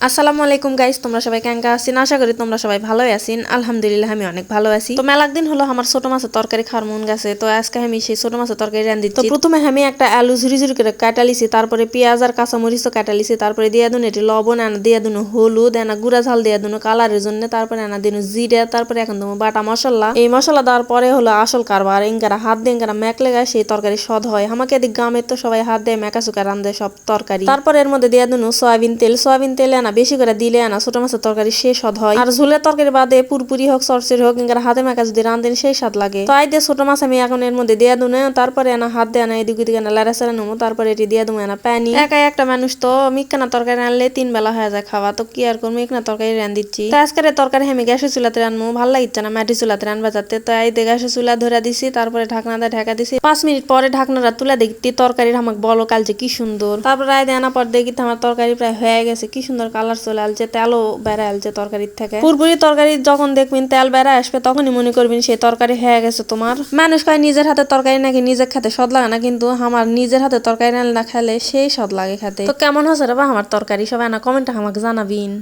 আসসালামু আলাইকুম গাইস, তোমরা সবাই কেঙ্কা আছেন? আশা করি তোমরা সবাই ভালোই আছেন। আলহামদুলিল্লাহ আমি অনেক ভালো আছি। তো মেলা দিন হলো আমার ছোট মাছের তরকারি খাওয়ার মন গেছে, তো আজকে আমি সেই ছোট মাছের তরকারি রান্ধিছি। তো প্রথমে আমি একটা আলু ঝুরি ঝুরি করে কাটালিছি, তারপরে পেঁয়াজ আর কাঁচামরিচও কাটালিছি, তারপরে দিয়ে দিন এটি লবণ, এনে দিয়ে দিন হলুদ, এনে গুঁড়া ঝাল দিয়ে দিন কালারের জন্য, তারপরে এনে দিন জিরা, তারপরে এখন দেবো বাটা মশলা। এই মশলা দেওয়ার পরে হলো আসল কারবার, ইঙ্গারা হাত দিয়ে ইঙ্গারা ম্যাক লেগে সেই তরকারি স্বাদ হয়। আমাকে এদিক গ্রামের তো সবাই হাত দিয়ে মেকা চুকা রান্ধে সব তরকারি। তারপরে এর মধ্যে দিয়ে দিন সয়াবিন তেল আনা বেশি করে দিলে না ছোট মাছের তরকারি সেই স্বাদ হয়। আর ঝোলের তরকারি বাদে পুরপুরি হোক সরসের হোক কিংবা হাতে মাখা যদি রাঁধেন সেই স্বাদ লাগে। তো আই দিয়ে ছোট মাছ আমি এখন এর মধ্যে দিয়ে দুনে, তারপরে আনা হাত দিয়ে আনা এদিক ওদিক আনা লাড়া সারা নেবো, তারপরে এটি দিয়ে দেবো আনা পানি। একাই একটা মানুষ তো মিকানা তরকারি আনলে 3 বেলা হয়ে যায় খাওয়া, তো কি আর করবো মিকানা তরকারি রান দিচ্ছি। তো আজকের তরকারি আমি গ্যাসের চুলাতে রানবো, ভালো লাগছে না মাটি চুলাতে রানবা যাতে। তো এই দিয়ে গ্যাসের চুলা ধরে দিছি, তারপরে ঢাকনা দিয়ে ঢাকা দিছি। 5 মিনিট পরে ঢাকনাটা তুলে দেখতে তরকারির আমাকে বলো কালছে কি সুন্দর। তারপরে আই দিয়ে আনা পর দেখি আমার তরকারি প্রায় হয়ে গেছে, কি সুন্দর কালার চলে আসছে, তেলও বেড়ে আসছে তরকারির থেকে। পুরপুরি তরকারি যখন দেখবেন তেল বেড়ে আসবে তখনই মনে করবেন সেই তরকারি হয়ে গেছে তোমার। মানুষ কয় নিজের হাতে তরকারি নাকি নিজে খেতে স্বাদ লাগে না, কিন্তু আমার নিজের হাতে তরকারি না খেলে সেই স্বাদ লাগে খেতে। তো কেমন হচ্ছে রে বা আমার তরকারি, সবাই না কমেন্টে আমাকে জানাবিন।